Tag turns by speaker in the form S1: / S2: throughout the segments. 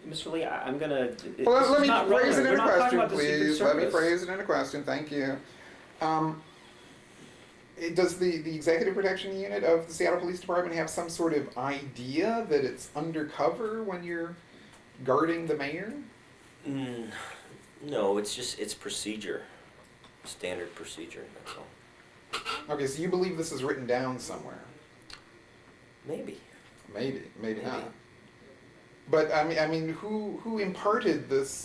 S1: Mr. Lee, I'm gonna.
S2: Well, let me phrase it in a question,
S1: please.
S2: please. Let me phrase it in a question. Thank you. Does the Executive Protection Unit of the Seattle Police Department have some sort of idea that it's undercover when you're guarding the mayor?
S3: No, it's procedure. Standard procedure, that's all.
S2: Okay, so you believe this is written down somewhere?
S3: Maybe.
S2: Maybe not. But I mean, who imparted this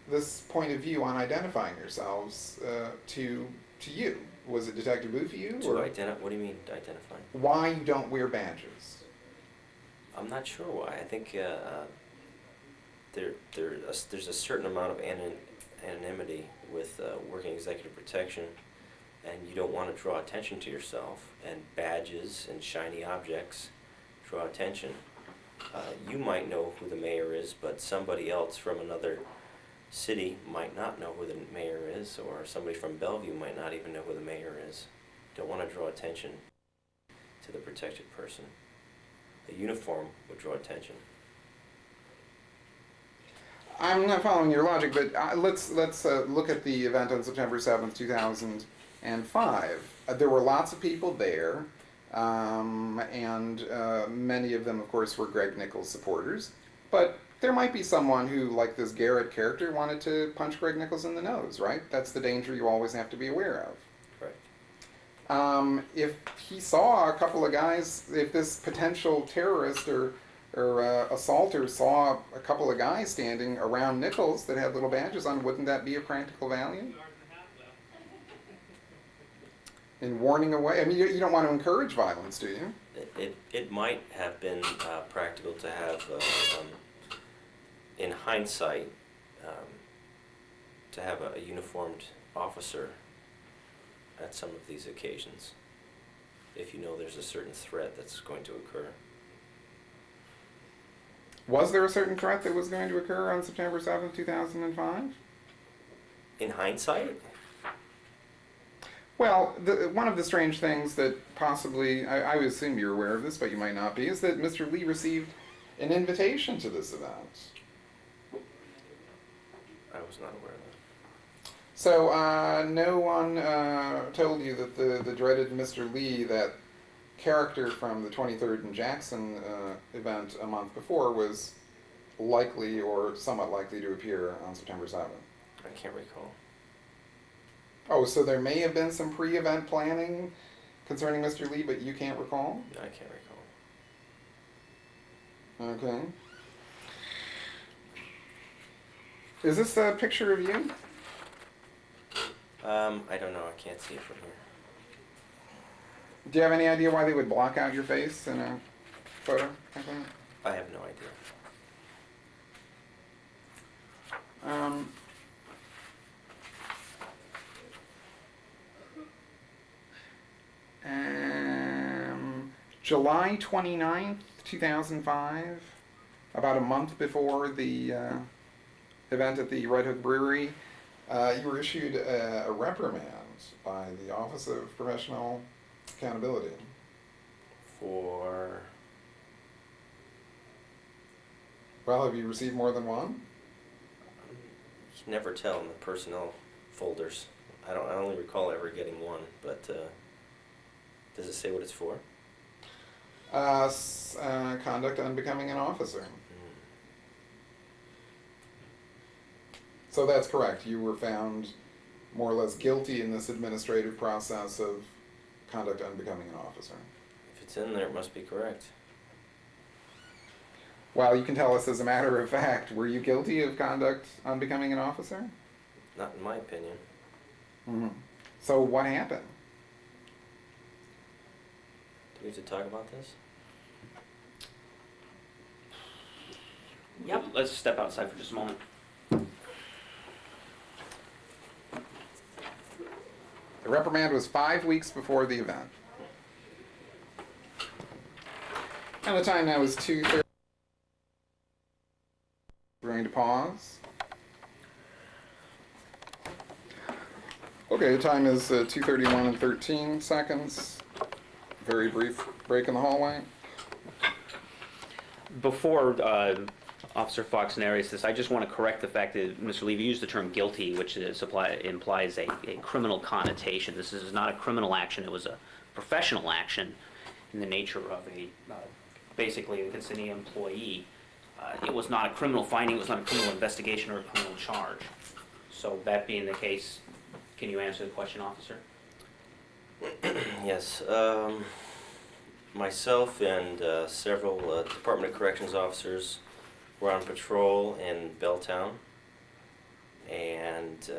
S2: this point of view on identifying yourselves to you? Was it Detective Bufew?
S3: What do you mean identifying?
S2: Why you don't wear badges?
S3: I'm not sure why. I think there's a certain amount of anonymity with working executive protection, and you don't want to draw attention to yourself, and badges and shiny objects draw attention. You might know who the mayor is, but somebody else from another city might not know who the mayor is, or somebody from Bellevue might not even know who the mayor is. Don't want to draw attention to the protected person. A uniform would draw attention.
S2: I'm not following your logic, but let's look at the event on September 7th, 2005. There were lots of people there, and many of them, of course, were Greg Nichols supporters. But there might be someone who, like this Garrett character, wanted to punch Greg Nichols in the nose, right? That's the danger you always have to be aware of.
S3: Right.
S2: If he saw a couple of guys, if this potential terrorist or assaulter saw a couple of guys standing around Nichols that had little badges on, wouldn't that be of practical value? In warning away? I mean, you don't want to encourage violence, do you?
S3: It might have been practical to have, in hindsight, to have a uniformed officer at some of these occasions, if you know there's a certain threat that's going to occur.
S2: Was there a certain threat that was going to occur on September 7th, 2005?
S3: In hindsight?
S2: Well, one of the strange things that possibly, I would assume you're aware of this, but you might not be, is that Mr. Lee received an invitation to this event.
S3: I was not aware of that.
S2: So no one told you that the dreaded Mr. Lee, that character from the 23rd and Jackson event a month before, was likely or somewhat likely to appear on September 7th?
S3: I can't recall.
S2: Oh, so there may have been some pre-event planning concerning Mr. Lee, but you can't recall?
S3: I can't recall.
S2: Okay. Is this a picture of you?
S3: I don't know. I can't see it from here.
S2: Do you have any idea why they would block out your face in a photo like that?
S3: I have no idea.
S2: July 29th, 2005, about a month before the event at the Red Hook Brewery, you were issued a reprimand by the Office of Professional Accountability.
S3: For?
S2: Well, have you received more than one?
S3: You can never tell in the personnel folders. I only recall ever getting one, but does it say what it's for?
S2: Conduct unbecoming an officer. So that's correct. You were found more or less guilty in this administrative process of conduct unbecoming an officer.
S3: If it's in there, it must be correct.
S2: Well, you can tell us as a matter of fact, were you guilty of conduct unbecoming an officer?
S3: Not in my opinion.
S2: Mm-hmm. So what happened?
S3: Do we have to talk about this?
S1: Yep. Let's step outside for just a moment.
S2: The reprimand was 5 weeks before the event. And the time now is 2:30. We're going to pause. Okay, the time is 2:31 and 13 seconds. Very brief break in the hallway.
S1: Before Officer Foxnarius, I just want to correct the fact that Mr. Levy used the term guilty, which implies a criminal connotation. This is not a criminal action. It was a professional action in the nature of basically a city employee. It was not a criminal finding. It was not a criminal investigation or a criminal charge. So that being the case, can you answer the question, officer?
S3: Yes. Myself and several Department of Corrections officers were on patrol in Belltown, and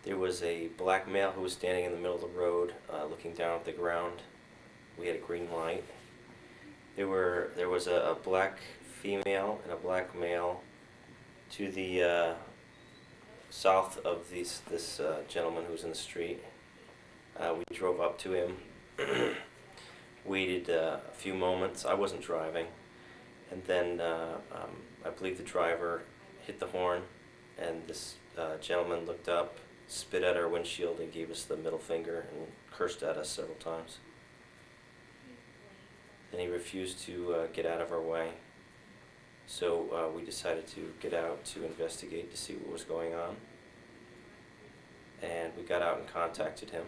S3: there was a black male who was standing in the middle of the road looking down at the ground. We had a green light. There was a black female and a black male to the south of this gentleman who was in the street. We drove up to him, waited a few moments. I wasn't driving. And then I believe the driver hit the horn, and this gentleman looked up, spit at our windshield, and gave us the middle finger and cursed at us several times. And he refused to get out of our way. So we decided to get out to investigate to see what was going on. And we got out and contacted him.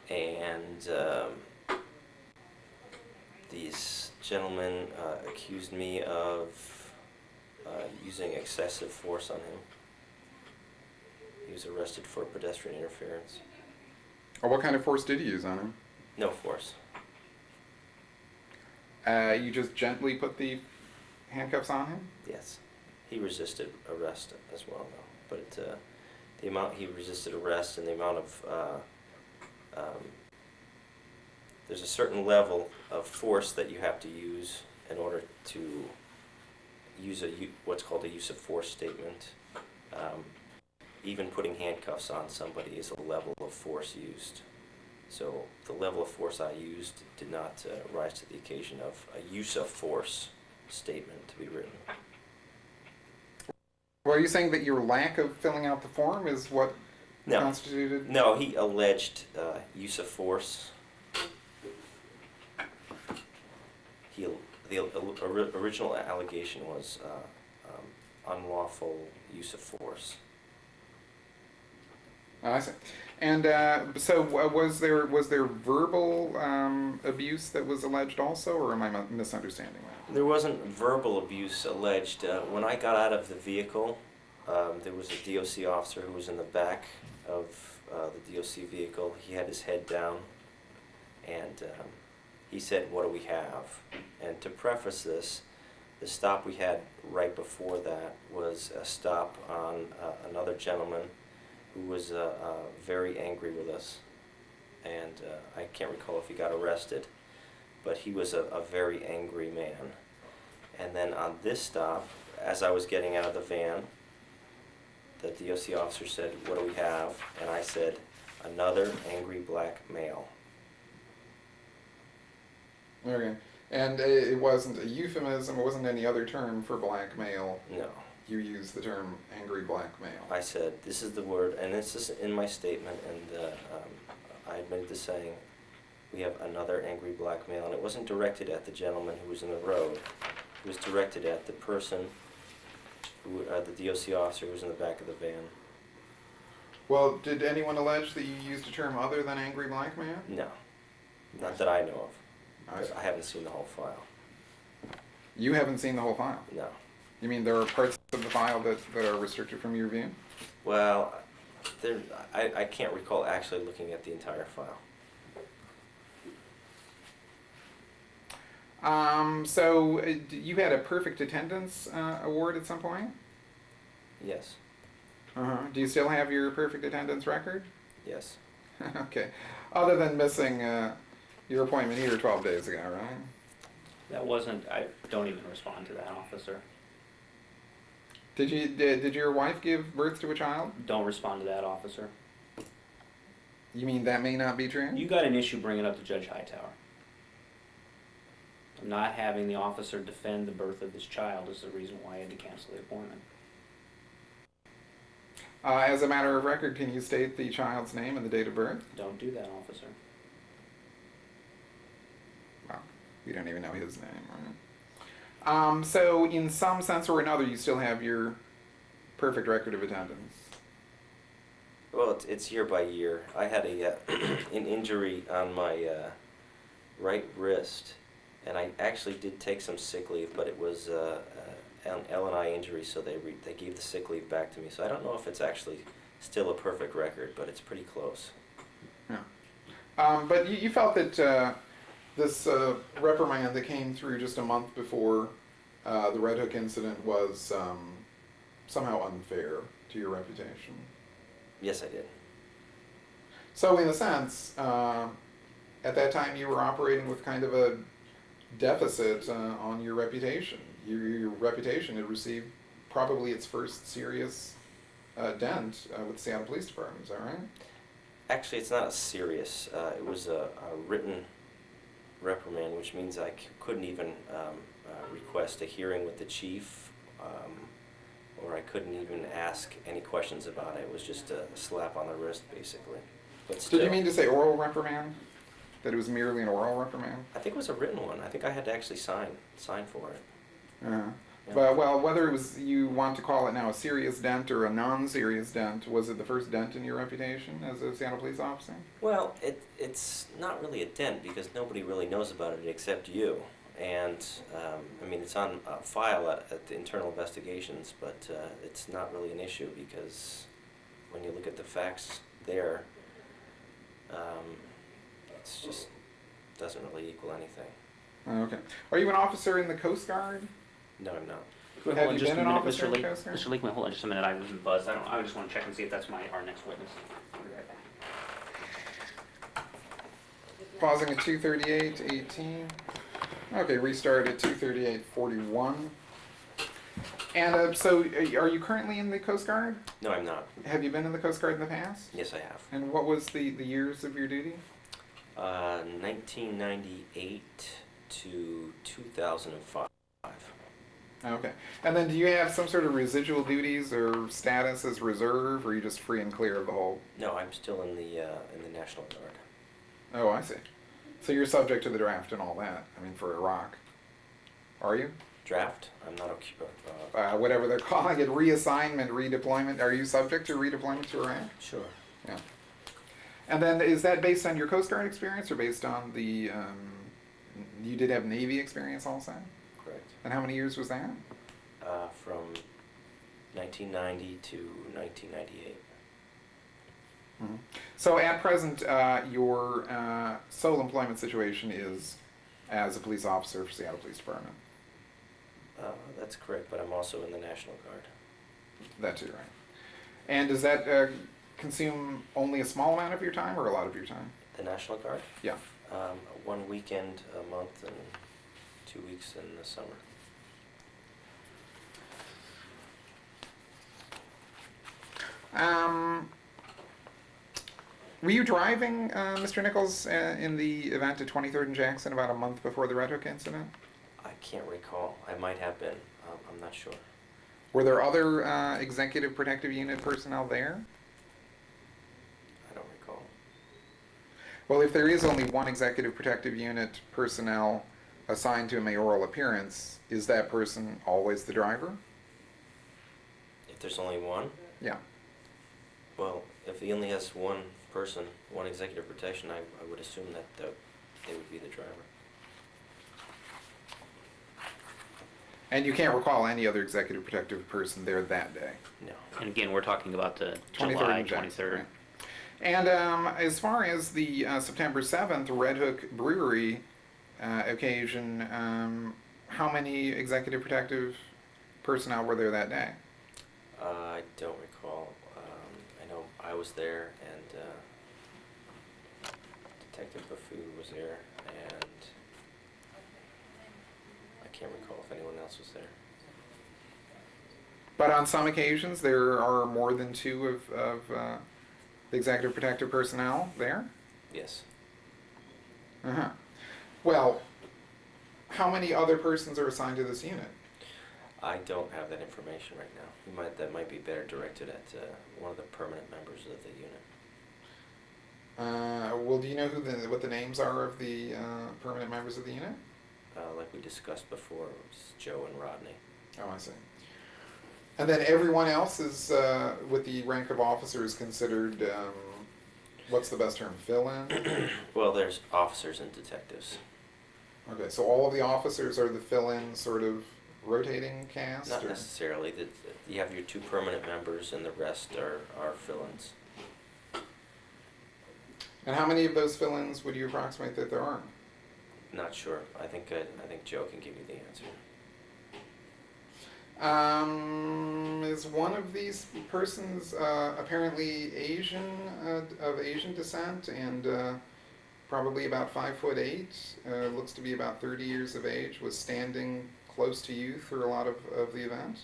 S3: And these gentlemen accused me of using excessive force on him. He was arrested for pedestrian interference.
S2: Oh, what kind of force did you use on him?
S3: No force.
S2: You just gently put the handcuffs on him?
S3: Yes. He resisted arrest as well, though. But the amount he resisted arrest and the amount of there's a certain level of force that you have to use in order to use what's called a use of force statement. Even putting handcuffs on somebody is a level of force used. So the level of force I used did not rise to the occasion of a use of force statement to be written.
S2: Well, are you saying that your lack of filling out the form is what constituted?
S3: No, he alleged use of force. The original allegation was unlawful use of force.
S2: I see. And so was there verbal abuse that was alleged also, or am I misunderstanding that?
S3: There wasn't verbal abuse alleged. When I got out of the vehicle, there was a DOC officer who was in the back of the DOC vehicle. He had his head down, and he said, "What do we have?" And to preface this, the stop we had right before that was a stop on another gentleman who was very angry with us, and I can't recall if he got arrested, but he was a very angry man. And then on this stop, as I was getting out of the van, the DOC officer said, "What do we have?" And I said, "Another angry black male."
S2: Okay. And it wasn't a euphemism, it wasn't any other term for black male.
S3: No.
S2: You used the term angry black male.
S3: I said, this is the word, and this is in my statement, and I admitted to saying, we have another angry black male, and it wasn't directed at the gentleman who was in the road. It was directed at the person, the DOC officer who was in the back of the van.
S2: Well, did anyone allege that you used a term other than angry black man?
S3: No, not that I know of.
S2: I see.
S3: I haven't seen the whole file.
S2: You haven't seen the whole file?
S3: No.
S2: You mean there are parts of the file that are restricted from your view?
S3: Well, I can't recall actually looking at the entire file.
S2: So you had a perfect attendance award at some point?
S3: Yes.
S2: Do you still have your perfect attendance record?
S3: Yes.
S2: Okay. Other than missing your appointment here 12 days ago, right?
S1: That wasn't, I don't even respond to that, officer.
S2: Did your wife give birth to a child?
S1: Don't respond to that, officer.
S2: You mean that may not be true?
S1: You got an issue bringing up to Judge Hightower. Not having the officer defend the birth of this child is the reason why I had to cancel the appointment.
S2: As a matter of record, can you state the child's name and the date of birth?
S1: Don't do that, officer.
S2: We don't even know his name, right? So in some sense or another, you still have your perfect record of attendance.
S3: Well, it's year by year. I had an injury on my right wrist, and I actually did take some sick leave, but it was an L&I injury, so they gave the sick leave back to me. So I don't know if it's actually still a perfect record, but it's pretty close.
S2: Yeah. But you felt that this reprimand that came through just a month before the Red Hook incident was somehow unfair to your reputation.
S3: Yes, I did.
S2: So in a sense, at that time you were operating with kind of a deficit on your reputation. Your reputation had received probably its first serious dent with the Seattle Police Department, is that right?
S3: Actually, it's not a serious. It was a written reprimand, which means I couldn't even request a hearing with the chief, or I couldn't even ask any questions about it. It was just a slap on the wrist, basically. But still,
S2: Did you mean to say oral reprimand? That it was merely an oral reprimand?
S3: I think it was a written one. I think I had to actually sign for it.
S2: Uh-huh.
S3: Yeah.
S2: But, well, whether it was, you want to call it now a serious dent or a non-serious dent, was it the first dent in your reputation as a Seattle police officer?
S3: Well, it's not really a dent because nobody really knows about it except you. And, I mean, it's on file at the internal investigations, but it's not really an issue because when you look at the facts there, it's just doesn't really equal anything.
S2: Okay. Are you an officer in the Coast Guard?
S3: No, I'm not.
S1: Hold
S2: Have
S1: on
S2: you
S1: just
S2: been
S1: a
S2: an
S1: minute,
S2: officer
S1: Mr.
S2: in the
S1: Lee.
S2: Coast Guard?
S1: Mr. Leekman, hold on just a minute. I wasn't buzzed. I just want to check and see if that's our next witness. I'll be right back.
S2: Pausing at 2:38:18. Okay, restart at 2:38:41. And so, are you currently in the Coast Guard?
S3: No, I'm not.
S2: Have you been in the Coast Guard in the past?
S3: Yes, I have.
S2: And what was the years of your duty?
S3: 1998 to 2005.
S2: Okay. And then do you have some sort of residual duties or status as reserve, or are you just free and clear of the whole?
S3: No, I'm still in the National Guard.
S2: Oh, I see. So you're subject to the draft and all that, I mean, for Iraq. Are you?
S3: Draft? I'm not
S2: Whatever they're calling it, reassignment, redeployment. Are you subject to redeployment to Iraq?
S3: Sure.
S2: Yeah. And then is that based on your Coast Guard experience or based on the, you did have Navy experience also?
S3: Correct.
S2: And how many years was that?
S3: From 1990 to 1998.
S2: Mm-hmm. So at present, your sole employment situation is as a police officer for Seattle Police Department.
S3: That's correct, but I'm also in the National Guard.
S2: That too, right? And does that consume only a small amount of your time or a lot of your time?
S3: The National Guard?
S2: Yeah.
S3: 1 weekend a month and 2 weeks in the summer.
S2: Were you driving, Mr. Nichols, in the event at 23rd and Jackson about a month before the Red Hook incident?
S3: I can't recall. I might have been. I'm not sure.
S2: Were there other Executive Protective Unit personnel there?
S3: I don't recall.
S2: Well, if there is only one Executive Protective Unit personnel assigned to a mayoral appearance, is that person always the driver?
S3: If there's only one?
S2: Yeah.
S3: Well, if he only has one person, one executive protection, I would assume that they would be the driver.
S2: And you can't recall any other Executive Protective person there that day?
S3: No.
S1: And again, we're talking about the
S2: 23rd
S1: July
S2: and Jackson,
S1: 23rd.
S2: right. And as far as the September 7th Red Hook Brewery occasion, how many Executive Protective personnel were there that day?
S3: I don't recall. I know I was there, and Detective Baffoon was there, and I can't recall if anyone else was there.
S2: But on some occasions, there are more than two of the Executive Protective personnel there?
S3: Yes.
S2: Uh-huh. Well, how many other persons are assigned to this unit?
S3: I don't have that information right now. That might be better directed at one of the permanent members of the unit.
S2: Well, do you know what the names are of the permanent members of the unit?
S3: like we discussed before, it was Joe and Rodney.
S2: Oh, I see. And then everyone else is, with the rank of officer, is considered, what's the best term, fill-in?
S3: Well, there's officers and detectives.
S2: Okay, so all of the officers are the fill-in sort of rotating cast?
S3: Not
S2: or-
S3: necessarily. You have your 2 permanent members, and the rest are fill-ins.
S2: And how many of those fill-ins would you approximate that there are?
S3: Not sure. I think Joe can give you the answer.
S2: Is one of these persons apparently Asian, of Asian descent, and probably about 5'8", looks to be about 30 years of age, was standing close to you through a lot of the event?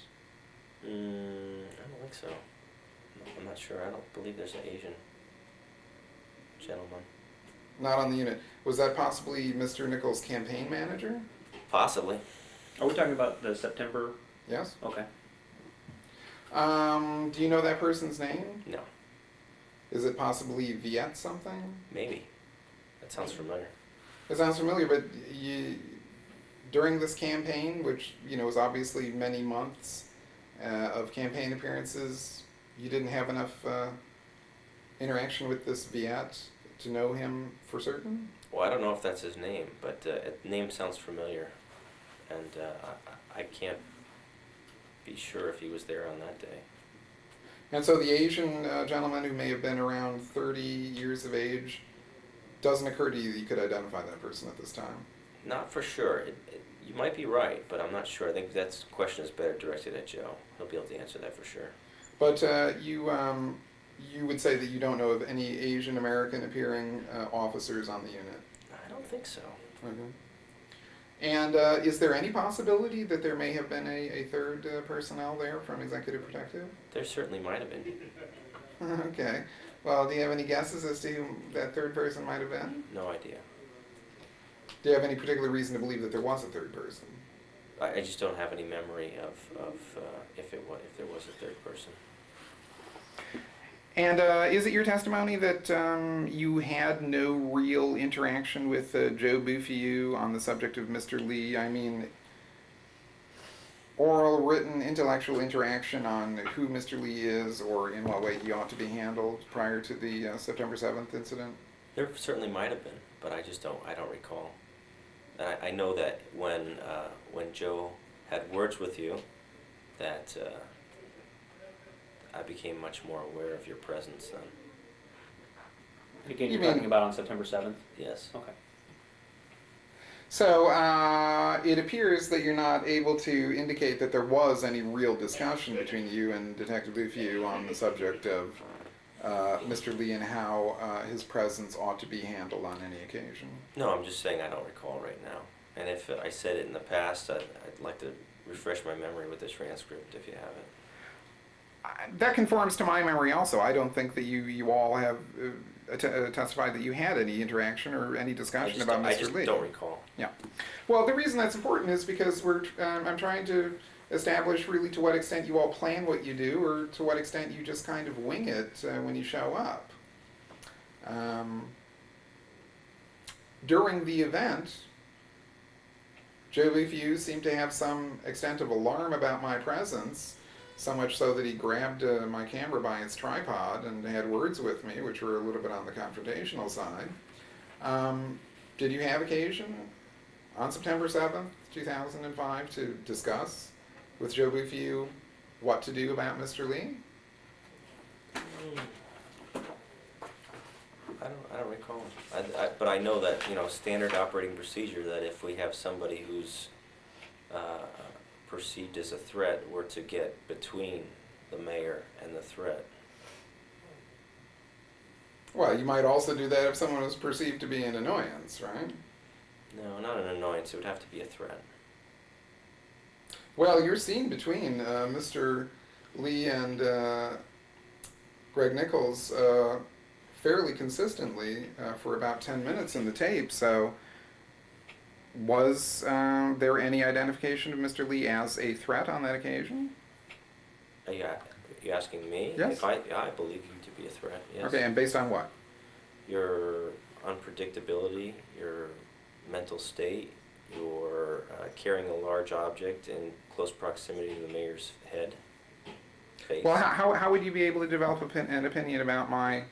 S3: I don't think so. I'm not sure. I don't believe there's an Asian gentleman.
S2: Not on the unit. Was that possibly Mr. Nichols' campaign manager?
S3: Possibly.
S1: Are we talking about the September?
S2: Yes.
S1: Okay.
S2: Do you know that person's name?
S3: No.
S2: Is it possibly Viet something?
S3: Maybe. That sounds familiar.
S2: It sounds familiar, but during this campaign, which was obviously many months of campaign appearances, you didn't have enough interaction with this Viet to know him for certain?
S3: Well, I don't know if that's his name, but the name sounds familiar, and I can't be sure if he was there on that day.
S2: And so the Asian gentleman who may have been around 30 years of age, doesn't occur to you that you could identify that person at this time?
S3: Not for sure. You might be right, but I'm not sure. I think that question is better directed at Joe. He'll be able to answer that for sure.
S2: But you would say that you don't know of any Asian American appearing officers on the unit?
S3: I don't think so.
S2: Okay. And is there any possibility that there may have been a third personnel there from Executive Protective?
S3: There certainly might have been.
S2: Okay. Well, do you have any guesses as to who that third person might have been?
S3: No idea.
S2: Do you have any particular reason to believe that there was a third person?
S3: I just don't have any memory of if there was a third person.
S2: And is it your testimony that you had no real interaction with Joe Bouffiou on the subject of Mr. Lee? I mean, oral, written, intellectual interaction on who Mr. Lee is or in what way he ought to be handled prior to the September 7th incident?
S3: There certainly might have been, but I don't recall. And I know that when Joe had words with you, that I became much more aware of your presence then.
S1: Again,
S2: You
S1: you're talking
S2: mean-
S1: about on September 7th?
S3: Yes.
S1: Okay.
S2: So it appears that you're not able to indicate that there was any real discussion between you and Detective Bouffiou on the subject of Mr. Lee and how his presence ought to be handled on any occasion.
S3: No, I'm just saying I don't recall right now. And if I said it in the past, I'd like to refresh my memory with the transcript if you have it.
S2: That conforms to my memory also. I don't think that you all have testified that you had any interaction or any discussion about
S3: I
S2: Mr.
S3: just
S2: Lee.
S3: don't recall.
S2: Yeah. Well, the reason that's important is because I'm trying to establish really to what extent you all plan what you do or to what extent you just kind of wing it when you show up. During the event, Joe Bouffiou seemed to have some extent of alarm about my presence, so much so that he grabbed my camera by its tripod and had words with me, which were a little bit on the confrontational side. Did you have occasion on September 7th, 2005 to discuss with Joe Bouffiou what to do about Mr. Lee?
S3: I don't recall. But I know that, standard operating procedure, that if we have somebody who's perceived as a threat, we're to get between the mayor and the threat.
S2: Well, you might also do that if someone was perceived to be an annoyance, right?
S3: No, not an annoyance. It would have to be a threat.
S2: Well, you're seen between Mr. Lee and Greg Nichols fairly consistently for about 10 minutes in the tape, so was there any identification of Mr. Lee as a threat on that occasion?
S3: Are you asking me?
S2: Yes.
S3: I believe you to be a threat, yes.
S2: Okay, and based on what?
S3: Your unpredictability, your mental state, you're carrying a large object in close proximity to the mayor's head, face.
S2: Well, how would you be able to develop an opinion about my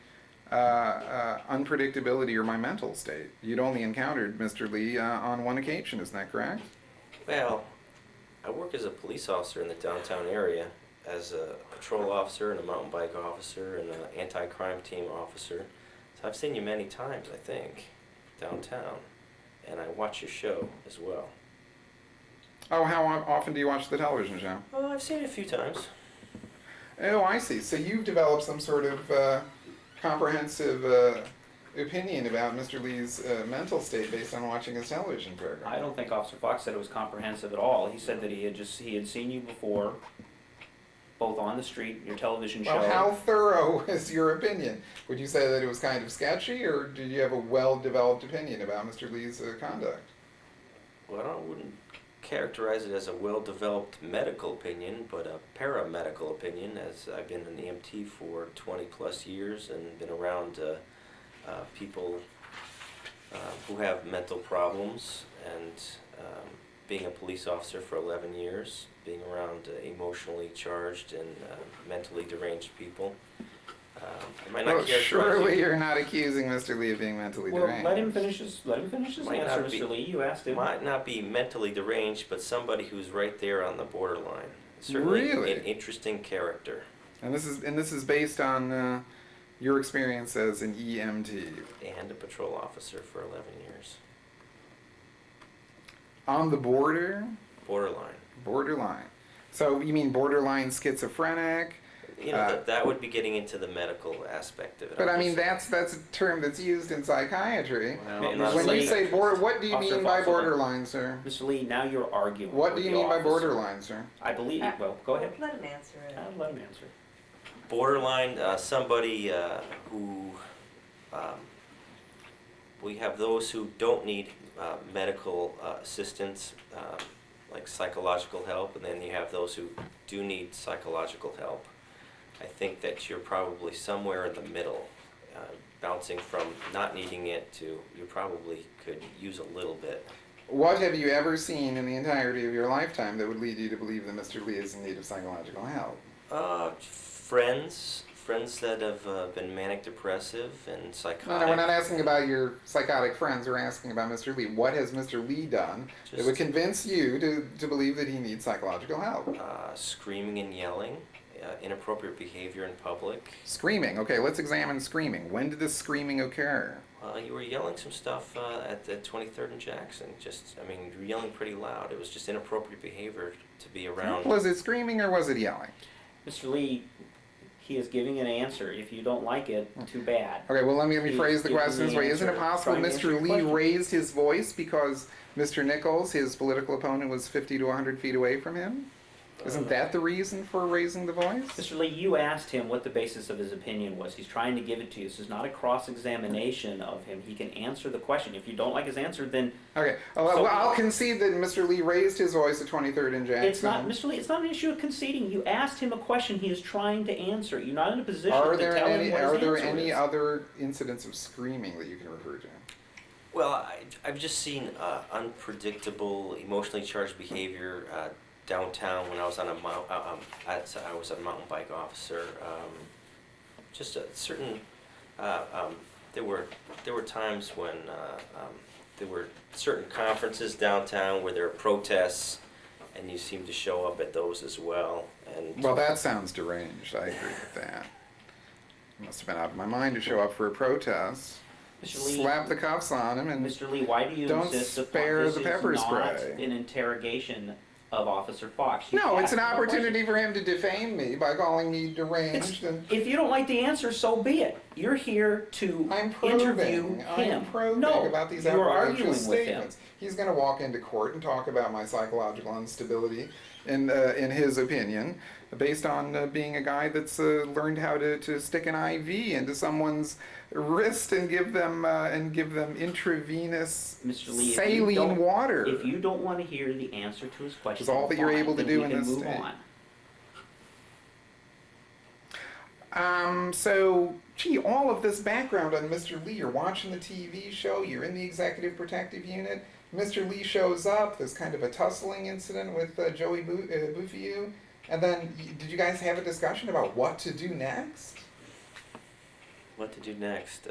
S2: unpredictability or my mental state? You'd only encountered Mr. Lee on one occasion, isn't that correct?
S3: Well, I work as a police officer in the downtown area, as a patrol officer and a mountain bike officer and an anti-crime team officer. So I've seen you many times, I think, downtown, and I watch your show as well.
S2: Oh, how often do you watch the television show?
S3: Oh, I've seen it a few times.
S2: Oh, I see. So you've developed some sort of comprehensive opinion about Mr. Lee's mental state based on watching his television program.
S1: I don't think Officer Fox said it was comprehensive at all. He said that he had seen you before, both on the street, your television show.
S2: Well, how thorough is your opinion? Would you say that it was kind of sketchy, or did you have a well-developed opinion about Mr. Lee's conduct?
S3: Well, I wouldn't characterize it as a well-developed medical opinion, but a paramedical opinion, as I've been an EMT for 20 plus years and been around people who have mental problems, and being a police officer for 11 years, being around emotionally charged and mentally deranged people. I might not
S2: Well, surely you're not accusing Mr. Lee of being mentally deranged.
S1: Let him finish his
S3: Might
S1: answer,
S3: not be-
S1: Mr. Lee. You asked him.
S3: Might not be mentally deranged, but somebody who's right there on the borderline. Certainly
S2: Really?
S3: an interesting character.
S2: And this is based on your experience as an EMT.
S3: And a patrol officer for 11 years.
S2: On the border?
S3: Borderline.
S2: Borderline. So you mean borderline schizophrenic?
S3: You know, that would be getting into the medical aspect of it.
S2: But I mean,
S3: obviously.
S2: that's a term that's used in psychiatry.
S1: Well,
S3: not
S2: When
S3: a
S2: you
S3: psych-
S2: say what do you
S1: Officer
S2: mean by
S1: Fox,
S2: borderline, sir?
S1: Mr. Lee, now you're arguing.
S2: What do
S1: with
S2: you
S1: the
S2: mean by
S1: officer.
S2: borderline, sir?
S1: I believe. Well, go ahead.
S4: Let him answer it.
S1: Let him answer.
S3: Borderline, somebody who, we have those who don't need medical assistance, like psychological help, and then you have those who do need psychological help. I think that you're probably somewhere in the middle, bouncing from not needing it to you probably could use a little bit.
S2: What have you ever seen in the entirety of your lifetime that would lead you to believe that Mr. Lee is in need of psychological help?
S3: Friends that have been manic depressive and psychotic.
S2: No, we're not asking about your psychotic friends. We're asking about Mr. Lee. What has Mr. Lee done that would convince you to believe that he needs psychological help?
S3: Screaming and yelling, inappropriate behavior in public.
S2: Screaming. Okay, let's examine screaming. When did this screaming occur?
S3: You were yelling some stuff at 23rd and Jackson. You were yelling pretty loud. It was just inappropriate behavior to be around.
S2: Was it screaming or was it yelling?
S1: Mr. Lee, he is giving an answer. If you don't like it, too bad.
S2: Okay, well, let me rephrase the
S1: Give me
S2: question this
S1: the
S2: way. Isn't it
S1: answer.
S2: possible
S1: Try and answer
S2: Mr.
S1: your
S2: Lee
S1: question.
S2: raised his voice because Mr. Nichols, his political opponent, was 50 to 100 feet away from him? Isn't that the reason for raising the voice?
S1: Mr. Lee, you asked him what the basis of his opinion was. He's trying to give it to you. This is not a cross-examination of him. He can answer the question. If you don't like his answer, then
S2: Okay, well, I'll concede that Mr. Lee raised his voice at 23rd and Jackson.
S1: it's not, Mr. Lee, it's not an issue of conceding. You asked him a question. He is trying to answer it. You're not in a position
S2: Are
S1: to
S2: there
S1: tell him
S2: any
S1: what his answer
S2: any
S1: is.
S2: other incidents of screaming that you can refer to?
S3: Well, I've just seen unpredictable, emotionally charged behavior downtown when I was on a I was a mountain bike officer. Just a certain there were times when there were certain conferences downtown where there are protests, and you seem to show up at those as well. And
S2: Well, that sounds deranged. I agree with that. I must have been out of my mind to show up for a protest.
S1: Mr. Lee,
S2: Slap the cuffs on him and
S1: Mr. Lee, why do you
S2: don't
S1: insist upon
S2: spare
S1: this
S2: the
S1: is
S2: pepper
S1: not
S2: spray.
S1: an interrogation of Officer Fox? You
S2: No, it's an
S1: asked him a question.
S2: opportunity for him to defame me by calling me deranged. And
S1: If you don't like the answer, so be it. You're here to
S2: I'm
S1: interview
S2: probing.
S1: him.
S2: I'm probing
S1: No,
S2: about these
S1: you're
S2: outrageous
S1: arguing with him.
S2: statements. He's going to walk into court and talk about my psychological instability, in his opinion, based on being a guy that's learned how to stick an IV into someone's wrist and give them intravenous
S1: Mr. Lee, if you
S2: saline
S1: don't-
S2: water.
S1: If you don't want to hear the answer to his question,
S2: Which is all that you're
S1: fine,
S2: able to
S1: then
S2: do
S1: we
S2: in
S1: can
S2: this
S1: move
S2: state.
S1: on.
S2: So, gee, all of this background on Mr. Lee, you're watching the TV show, you're in the executive protective unit. Mr. Lee shows up. There's kind of a tussling incident with Joey Bufiu. And then, did you guys have a discussion about what to do next?
S3: What to do next?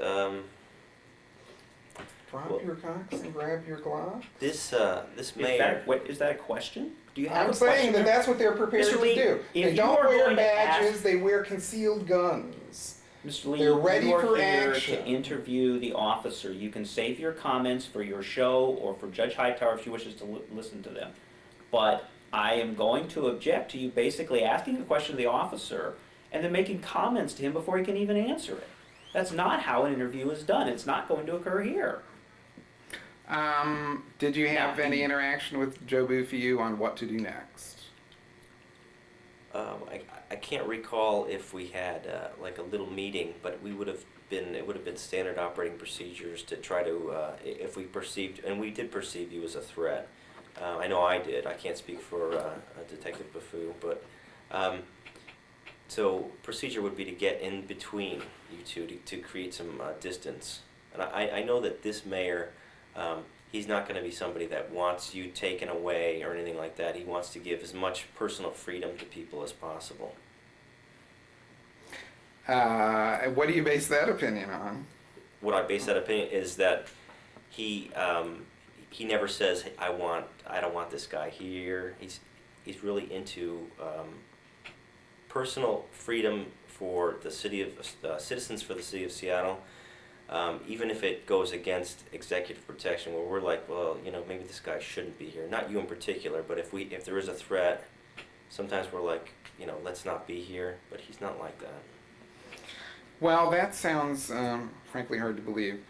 S2: Drop your cocks and grab your Glock?
S3: This
S1: Is
S3: mayor.
S1: is that a question? Do you have
S2: I'm
S1: a
S2: saying
S1: question
S2: that
S1: there?
S2: that's what they're prepared
S1: Mr.
S2: to
S1: Lee,
S2: do.
S1: if
S2: They
S1: you
S2: don't
S1: are
S2: wear
S1: going to
S2: badges,
S1: ask-
S2: they wear concealed guns.
S1: Mr. Lee,
S2: They're ready
S1: you are
S2: for
S1: here
S2: action.
S1: to interview the officer. You can save your comments for your show or for Judge Hightower if she wishes to listen to them. But I am going to object to you basically asking a question of the officer and then making comments to him before he can even answer it. That's not how an interview is done. It's not going to occur here.
S2: Did you have
S1: Now,
S2: any interaction with Joe Bufiu on what to do next?
S3: I can't recall if we had like a little meeting, but it would have been standard operating procedures to try to if we perceived, and we did perceive you as a threat. I know I did. I can't speak for Detective Bufu, but so procedure would be to get in between you two to create some distance. And I know that this mayor, he's not going to be somebody that wants you taken away or anything like that. He wants to give as much personal freedom to people as possible.
S2: What do you base that opinion on?
S3: What I base that opinion is that he never says, "Hey, I don't want this guy here." He's really into personal freedom for the city of citizens for the city of Seattle. Even if it goes against executive protection, where we're like, well, maybe this guy shouldn't be here. Not you in particular, but if there is a threat, sometimes we're like, let's not be here. But he's not like that.
S2: Well, that sounds frankly hard to believe.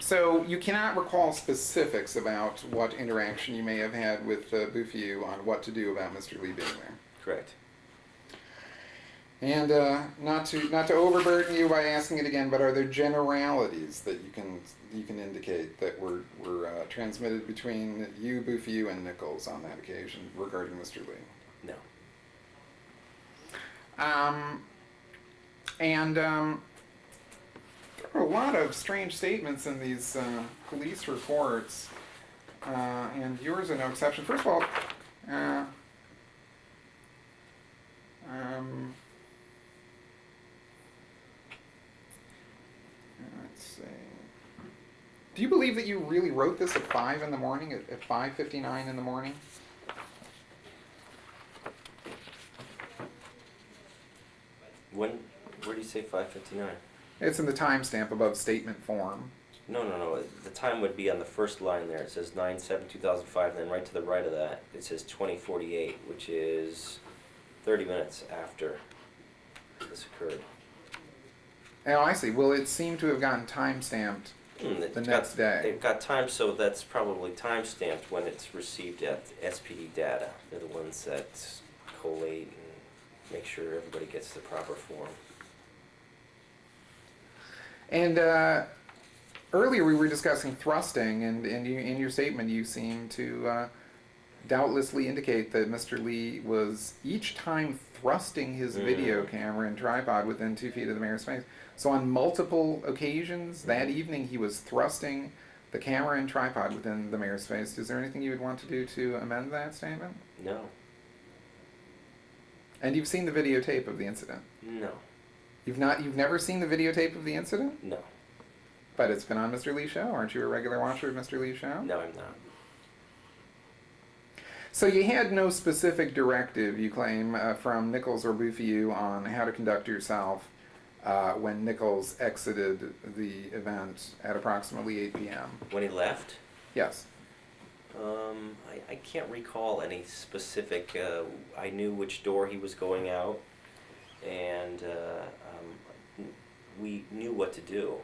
S2: So you cannot recall specifics about what interaction you may have had with Bufiu on what to do about Mr. Lee being there.
S3: Correct.
S2: And not to overburden you by asking it again, but are there generalities that you can indicate that were transmitted between you, Bufiu, and Nichols on that occasion regarding Mr. Lee?
S3: No.
S2: There are a lot of strange statements in these police reports, and yours are no exception. First of all, let's see. Do you believe that you really wrote this at 5 in the morning, at 5:59 in the morning?
S3: Where do you say 5:59?
S2: It's in the timestamp above statement form.
S3: No. The time would be on the first line there. It says 9/7/2005, and then right to the right of that, it says 20:48, which is 30 minutes after this occurred.
S2: Oh, I see. Well, it seemed to have gotten timestamped the next day.
S3: It got time, so that's probably time-stamped when it's received at SPD data. They're the ones that collate and make sure everybody gets the proper form.
S2: And earlier we were discussing thrusting, and in your statement you seem to doubtlessly indicate that Mr. Lee was each time thrusting his video camera and tripod within 2 feet of the mayor's face. So on multiple occasions that evening he was thrusting the camera and tripod within the mayor's face. Is there anything you would want to do to amend that statement?
S3: No.
S2: And you've seen the videotape of the incident?
S3: No.
S2: You've never seen the videotape of the incident?
S3: No.
S2: But it's been on Mr. Lee's show. Aren't you a regular watcher of Mr. Lee's show?
S3: No, I'm not.
S2: So you had no specific directive, you claim, from Nichols or Bufiu on how to conduct yourself when Nichols exited the event at approximately 8 p.m.
S3: When he left?
S2: Yes.
S3: I can't recall any specific. I knew which door he was going out, and we knew what to do.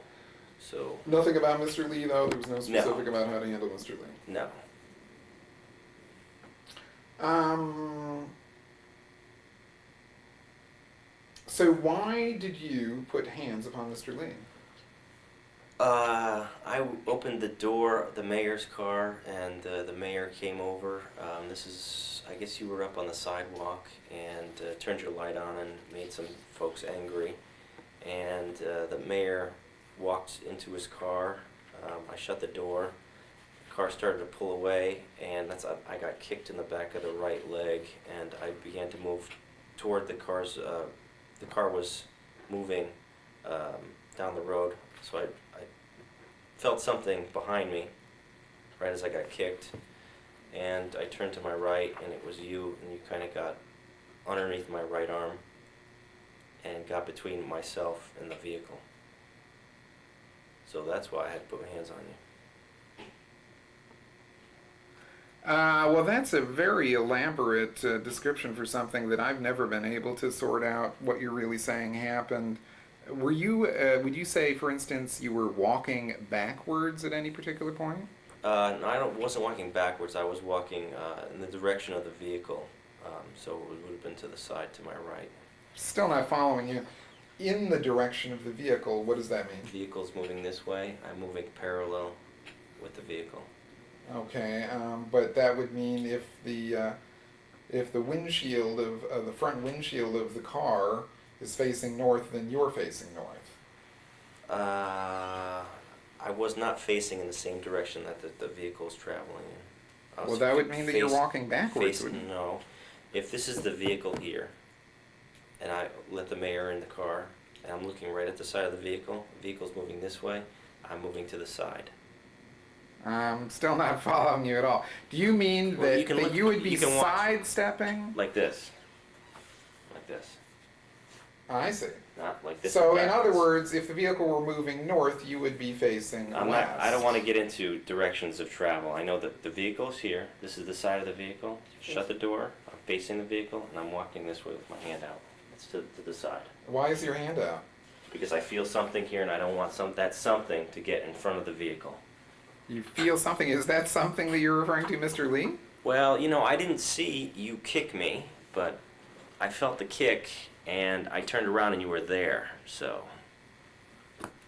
S3: So
S2: Nothing about Mr. Lee, though? There was no specific about how to handle Mr. Lee?
S3: no.
S2: So why did you put hands upon Mr. Lee?
S3: I opened the door, the mayor's car, and the mayor came over. This is, I guess you were up on the sidewalk and turned your light on and made some folks angry. And the mayor walked into his car. I shut the door. car started to pull away, and I got kicked in the back of the right leg, and I began to move toward the car's. The car was moving down the road, so I felt something behind me right as I got kicked, and I turned to my right, and it was you, and you kind of got underneath my right arm and got between myself and the vehicle. So that's why I had to put my hands on you.
S2: Well, that's a very elaborate description for something that I've never been able to sort out what you're really saying happened. Were you, would you say, for instance, you were walking backwards at any particular point?
S3: No, wasn't walking backwards. I was walking in the direction of the vehicle, so it would have been to the side to my right.
S2: Still not following you. In the direction of the vehicle, what does that mean?
S3: The vehicle's moving this way. I'm moving parallel with the vehicle.
S2: Okay, but that would mean if the windshield of the front windshield of the car is facing north, then you're facing north.
S3: I was not facing in the same direction that the vehicle's traveling in. I was
S2: Well, that would mean that you're walking backwards,
S3: facing,
S2: wouldn't it?
S3: no. If this is the vehicle here, and I let the mayor in the car, and I'm looking right at the side of the vehicle's moving this way, I'm moving to the side.
S2: I'm still not following you at all. Do you mean
S3: Well,
S2: that
S3: you can look-
S2: you would be
S3: you can watch.
S2: sidestepping?
S3: Like this. Like this.
S2: I see.
S3: Not like this.
S2: So, in other
S3: backwards.
S2: words, if the vehicle were moving north, you would be facing west.
S3: I don't want to get into directions of travel. I know that the vehicle's here. This is the side of the vehicle. Shut the door. I'm facing the vehicle, and I'm walking this way with my hand out. It's to the side.
S2: Why is your hand out?
S3: Because I feel something here, and I don't want that something to get in front of the vehicle.
S2: You feel something. Is that something that you're referring to, Mr. Lee?
S3: Well, I didn't see you kick me, but I felt the kick, and I turned around, and you were there. So,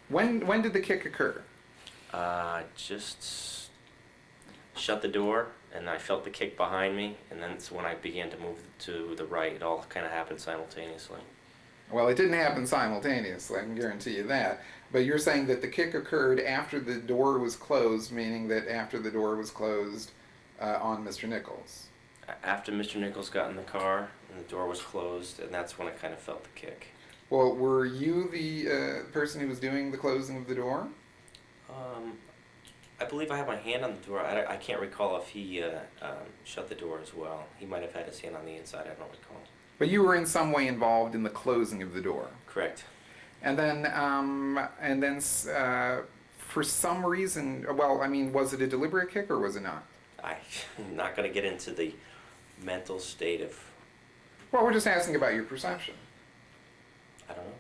S2: When did the kick occur?
S3: just shut the door, and I felt the kick behind me, and then it's when I began to move to the right. It all kind of happened simultaneously.
S2: Well, it didn't happen simultaneously, I can guarantee you that. But you're saying that the kick occurred after the door was closed, meaning that after the door was closed on Mr. Nichols.
S3: After Mr. Nichols got in the car, and the door was closed, and that's when I kind of felt the kick.
S2: Well, were you the person who was doing the closing of the door?
S3: I believe I had my hand on the door. I can't recall if he shut the door as well. He might have had his hand on the inside. I don't recall.
S2: But you were in some way involved in the closing of the door.
S3: Correct.
S2: And then, for some reason, well, I mean, was it a deliberate kick or was it not?
S3: I'm not going to get into the mental state of...
S2: Well, we're just asking about your perception.
S3: I don't know.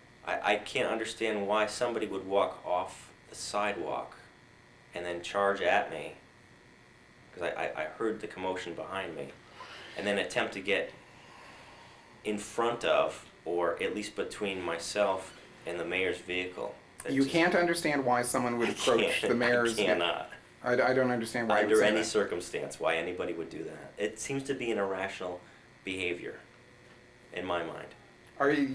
S3: I can't understand why somebody would walk off the sidewalk and then charge at me, because I heard the commotion behind me, and then attempt to get in front of, or at least between myself and the mayor's vehicle.
S2: You can't understand why someone would approach the mayor's...
S3: I cannot.
S2: I don't understand why you would
S3: Under
S2: say
S3: any
S2: that.
S3: circumstance, why anybody would do that. It seems to be an irrational behavior, in my mind.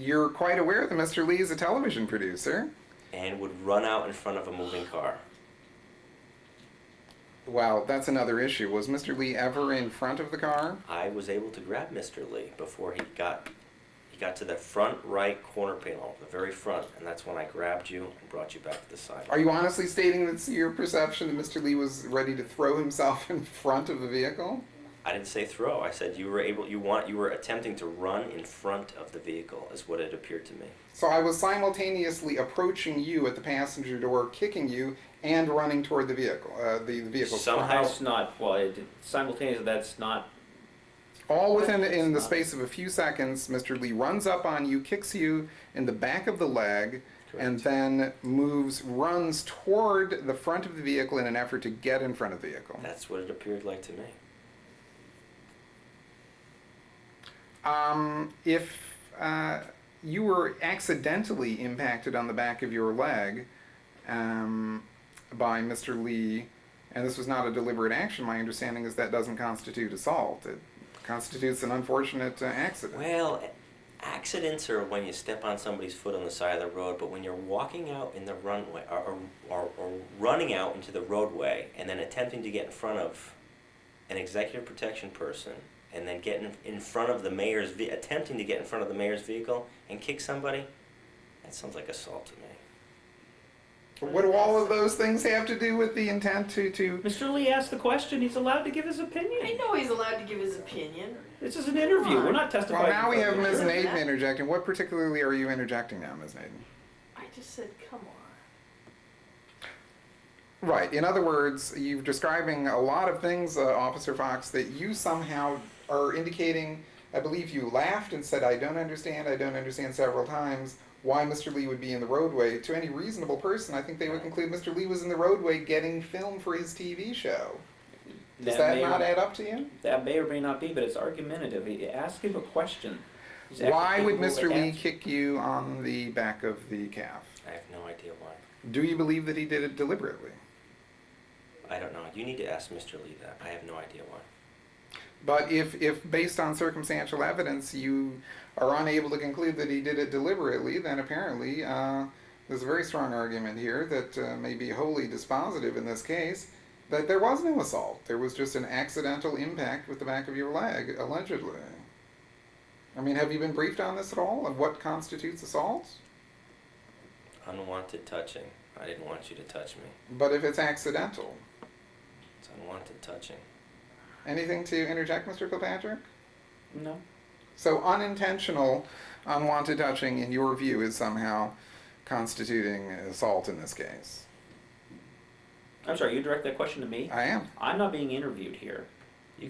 S2: You're quite aware that Mr. Lee is a television producer.
S3: And would run out in front of a moving car.
S2: Well, that's another issue. Was Mr. Lee ever in front of the car?
S3: I was able to grab Mr. Lee before he got to the front right corner panel, the very front, and that's when I grabbed you and brought you back to the side.
S2: Are you honestly stating that's your perception that Mr. Lee was ready to throw himself in front of the vehicle?
S3: I didn't say throw. I said you were attempting to run in front of the vehicle, is what it appeared to me.
S2: So I was simultaneously approaching you at the passenger door, kicking you, and running toward the vehicle. The vehicle.
S3: Somehow-
S1: That's not, well, simultaneously, that's not,
S2: All within in the space of a few seconds, Mr. Lee runs up on you, kicks you in the back of the leg, and then runs toward the front of the vehicle in an effort to get in front of the vehicle.
S3: That's what it appeared like to me.
S2: If you were accidentally impacted on the back of your leg by Mr. Lee, and this was not a deliberate action, my understanding is that doesn't constitute assault. It constitutes an unfortunate accident.
S3: Well, Accidents are when you step on somebody's foot on the side of the road, but when you're walking out in the runway, or running out into the roadway, and then attempting to get in front of an executive protection person, and then getting in front of the mayor's, attempting to get in front of the mayor's vehicle and kick somebody, that sounds like assault to me.
S2: What do all of those things have to do with the intent to...
S1: Mr. Lee asked the question. He's allowed to give his opinion.
S4: I know he's allowed to give his opinion.
S1: This is an interview. We're not testifying.
S2: Well, now we have Ms.
S4: Sure.
S2: Naden interjecting. What particularly are you interjecting now, Ms. Naden?
S4: I just said, come on.
S2: Right. In other words, you're describing a lot of things, Officer Fox, that you somehow are indicating. I believe you laughed and said, I don't understand several times why Mr. Lee would be in the roadway. To any reasonable person, I think they would conclude Mr. Lee was in the roadway getting film for his TV show. Does that not add up to you?
S1: That may or may not be, but it's argumentative. Ask him a question.
S2: Why would Mr. Lee kick you on the back of the calf?
S3: I have no idea why.
S2: Do you believe that he did it deliberately?
S3: I don't know. You need to ask Mr. Lee that. I have no idea why.
S2: But if based on circumstantial evidence you are unable to conclude that he did it deliberately, then apparently there's a very strong argument here that may be wholly dispositive in this case, that there was no assault. There was just an accidental impact with the back of your leg, allegedly. I mean, have you been briefed on this at all, of what constitutes assault?
S3: Unwanted touching. I didn't want you to touch me.
S2: But if it's accidental?
S3: It's unwanted touching.
S2: Anything to interject, Mr. Kilpatrick?
S1: No.
S2: So unintentional, unwanted touching, in your view, is somehow constituting assault in this case?
S1: I'm sorry, you direct that question to me?
S2: I am.
S1: I'm not being interviewed here.
S3: The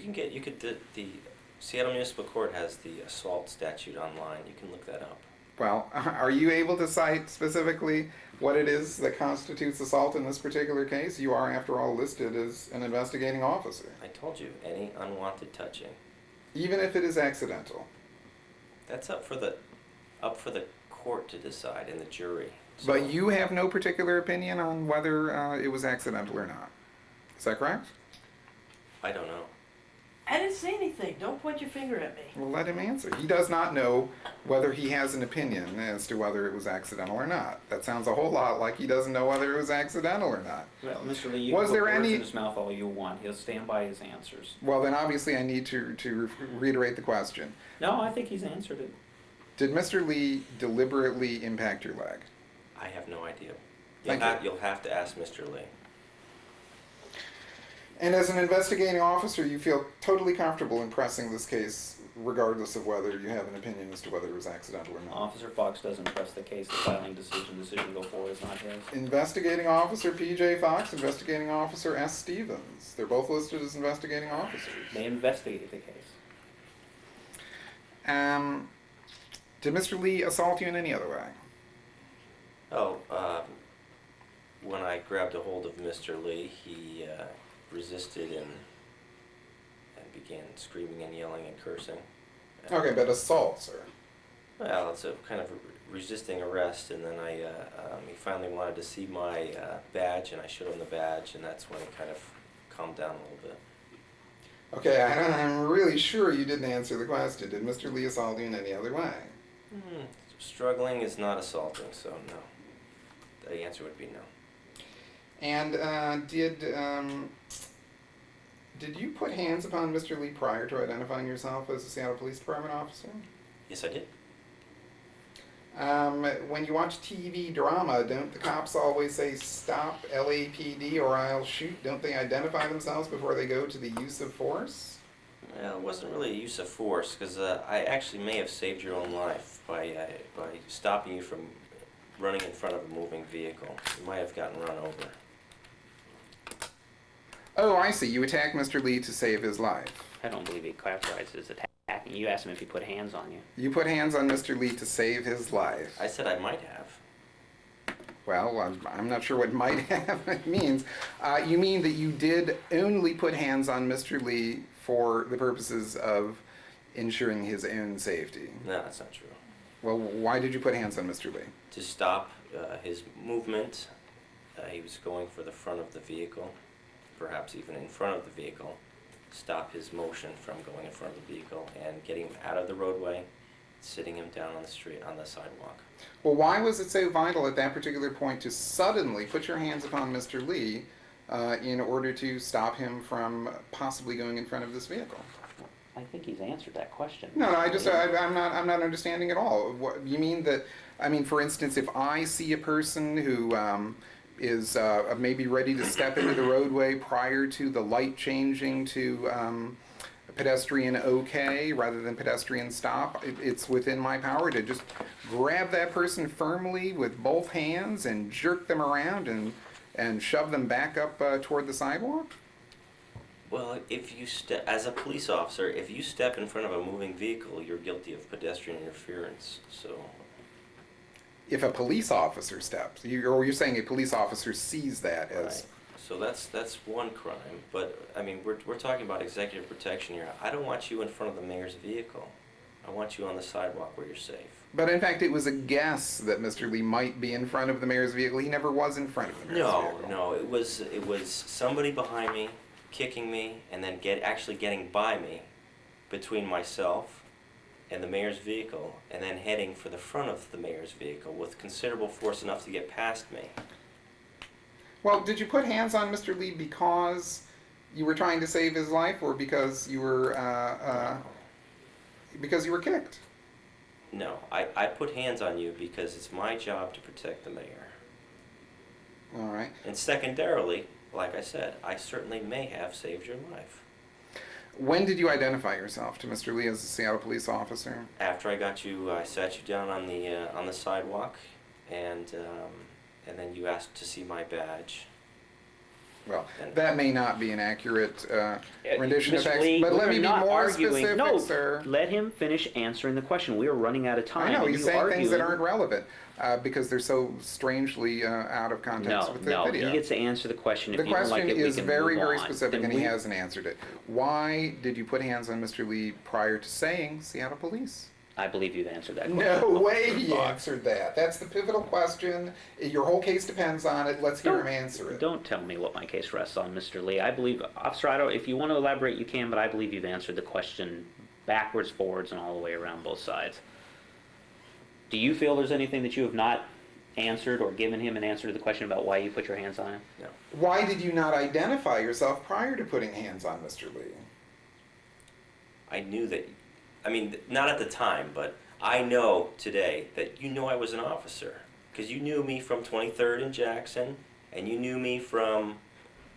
S3: Seattle Municipal Court has the assault statute online. You can look that up.
S2: Well, are you able to cite specifically what it is that constitutes assault in this particular case? You are, after all, listed as an investigating officer.
S3: I told you, any unwanted touching.
S2: Even if it is accidental.
S3: That's up for the court to decide and the jury. So
S2: But you have no particular opinion on whether it was accidental or not. Is that correct?
S3: I don't know.
S4: I didn't say anything. Don't point your finger at me.
S2: Well, let him answer. He does not know whether he has an opinion as to whether it was accidental or not. That sounds a whole lot like he doesn't know whether it was accidental or not.
S1: Well, Mr. Lee, you
S2: Was
S1: can put
S2: there
S1: words
S2: any-
S1: in his mouth all you want. He'll stand by his answers.
S2: Well, then obviously I need to reiterate the question.
S1: No, I think he's answered it.
S2: Did Mr. Lee deliberately impact your leg?
S3: I have no idea.
S2: Thank you.
S3: You'll have to ask Mr. Lee.
S2: And as an investigating officer, you feel totally comfortable in pressing this case regardless of whether you have an opinion as to whether it was accidental or not?
S1: Officer Fox doesn't press the case. The filing decision to go forward is not his.
S2: Investigating Officer P.J. Fox, Investigating Officer S. Stevens. They're both listed as investigating officers.
S1: They investigate the case.
S2: Did Mr. Lee assault you in any other way?
S3: When I grabbed a hold of Mr. Lee, he resisted and began screaming and yelling and cursing.
S2: Okay, but assault, sir.
S3: Well, it's a kind of resisting arrest, and then he finally wanted to see my badge, and I showed him the badge, and that's when he kind of calmed down a little bit.
S2: Okay, I'm really sure you didn't answer the question. Did Mr. Lee assault you in any other way?
S3: Struggling is not assaulting, so no. The answer would be no.
S2: And did you put hands upon Mr. Lee prior to identifying yourself as a Seattle Police Department officer?
S3: Yes, I did.
S2: When you watch TV drama, don't the cops always say, "Stop, LAPD, or I'll shoot"? Don't they identify themselves before they go to the use of force?
S3: Well, it wasn't really a use of force, because I actually may have saved your own life by stopping you from running in front of a moving vehicle. You might have gotten run over.
S2: Oh, I see. You attacked Mr. Lee to save his life.
S1: I don't believe he characterized it as attacking. You asked him if he put hands on you.
S2: You put hands on Mr. Lee to save his life.
S3: I said I might have.
S2: Well, I'm not sure what might have means. You mean that you did only put hands on Mr. Lee for the purposes of ensuring his own safety?
S3: No, that's not true.
S2: Well, why did you put hands on Mr. Lee?
S3: To stop his movement, he was going for the front of the vehicle, perhaps even in front of the vehicle, stop his motion from going in front of the vehicle and getting him out of the roadway sitting him down on the street, on the sidewalk.
S2: Well, why was it so vital at that particular point to suddenly put your hands upon Mr. Lee in order to stop him from possibly going in front of this vehicle?
S1: I think he's answered that question.
S2: No, I'm not understanding at all. What you mean that? I mean, for instance, if I see a person who is maybe ready to step into the roadway prior to the light changing to pedestrian okay rather than pedestrian stop, it's within my power to just grab that person firmly with both hands and jerk them around and shove them back up toward the sidewalk?
S3: Well, if you as a police officer, if you step in front of a moving vehicle, you're guilty of pedestrian interference. So,
S2: If a police officer steps, or you're saying a police officer sees that as...
S3: right. So that's one crime. But I mean, we're talking about executive protection here. I don't want you in front of the mayor's vehicle. I want you on the sidewalk where you're safe.
S2: But in fact, it was a guess that Mr. Lee might be in front of the mayor's vehicle. He never was in front of the mayor's vehicle.
S3: No, it was somebody behind me, kicking me, and then actually getting by me, between myself and the mayor's vehicle, and then heading for the front of the mayor's vehicle with considerable force enough to get past me.
S2: Well, did you put hands on Mr. Lee because you were trying to save his life, or because you were kicked?
S3: No, I put hands on you because it's my job to protect the mayor.
S2: All right.
S3: And secondarily, like I said, I certainly may have saved your life.
S2: When did you identify yourself to Mr. Lee as a Seattle police officer?
S3: After I sat you down on the sidewalk, and then you asked to see my badge.
S2: Well, that may not be an accurate rendition of
S1: Mr.
S2: facts,
S1: Lee,
S2: but let
S1: we're
S2: me be
S1: not
S2: more
S1: arguing.
S2: specific,
S1: No,
S2: sir.
S1: let him finish answering the question. We are running out of time.
S2: I know,
S1: and
S2: he's
S1: you
S2: saying things that
S1: arguing-
S2: aren't relevant because they're so strangely out of context with the
S1: No,
S2: video.
S1: he gets to answer the question.
S2: The
S1: If you don't like
S2: question
S1: it, we
S2: is
S1: can
S2: very,
S1: move
S2: very
S1: on.
S2: specific,
S1: Then
S2: and he
S1: we-
S2: hasn't answered it. Why did you put hands on Mr. Lee prior to saying Seattle Police?
S1: I believe you've answered that question.
S2: No way he answered that. That's the pivotal question. Your whole case depends on it. Let's hear him answer it.
S1: Don't tell me what my case rests on, Mr. Lee. I believe, Officer Otto, if you want to elaborate, you can, but I believe you've answered the question backwards, forwards, and all the way around both sides. Do you feel there's anything that you have not answered or given him an answer to the question about why you put your hands on him?
S3: No.
S2: Why did you not identify yourself prior to putting hands on Mr. Lee?
S3: I knew that, I mean, not at the time, but I know today that you know I was an officer. Because you knew me from 23rd and Jackson, and you knew me from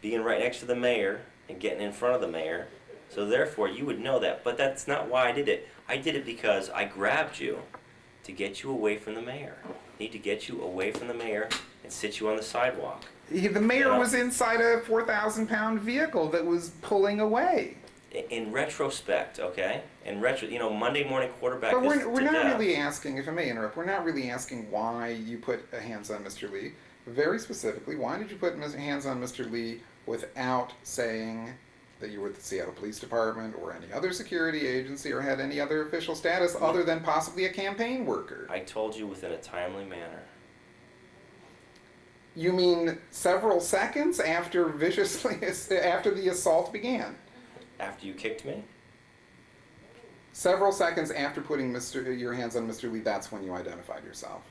S3: being right next to the mayor and getting in front of the mayor. So therefore, you would know that. But that's not why I did it. I did it because I grabbed you to get you away from the mayor. I need to get you away from the mayor and sit you on the sidewalk.
S2: The mayor
S3: Yeah.
S2: was inside a 4,000-pound vehicle that was pulling away.
S3: In retrospect, okay? Monday morning quarterback
S2: But
S3: is
S2: we're
S3: to
S2: not
S3: death.
S2: really asking, if I may interrupt, we're not really asking why you put hands on Mr. Lee. Very specifically, why did you put hands on Mr. Lee without saying that you were with the Seattle Police Department or any other security agency or had any other official status other than possibly a campaign worker?
S3: I told you within a timely manner.
S2: You mean several seconds after after the assault began?
S3: After you kicked me?
S2: Several seconds after putting your hands on Mr. Lee, that's when you identified yourself.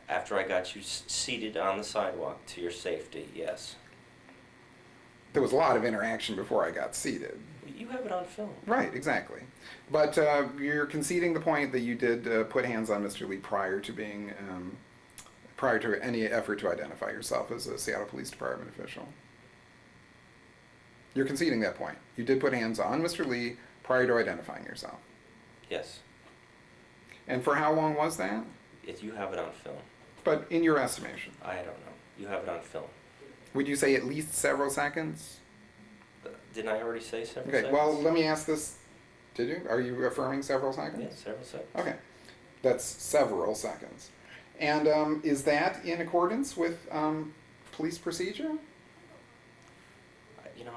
S3: After I got you seated on the sidewalk to your safety, yes.
S2: There was a lot of interaction before I got seated.
S3: You have it on film.
S2: Right, exactly. But you're conceding the point that you did put hands on Mr. Lee prior to any effort to identify yourself as a Seattle Police Department official. You're conceding that point. You did put hands on Mr. Lee prior to identifying yourself.
S3: Yes.
S2: And for how long was that?
S3: You have it on film.
S2: But in your estimation,
S3: I don't know. You have it on film.
S2: would you say at least several seconds?
S3: Didn't I already say several
S2: Okay,
S3: seconds?
S2: well, let me ask this. Did you? Are you affirming several seconds?
S3: Yes, several seconds.
S2: Okay, that's several seconds. And is that in accordance with police procedure?
S3: You know,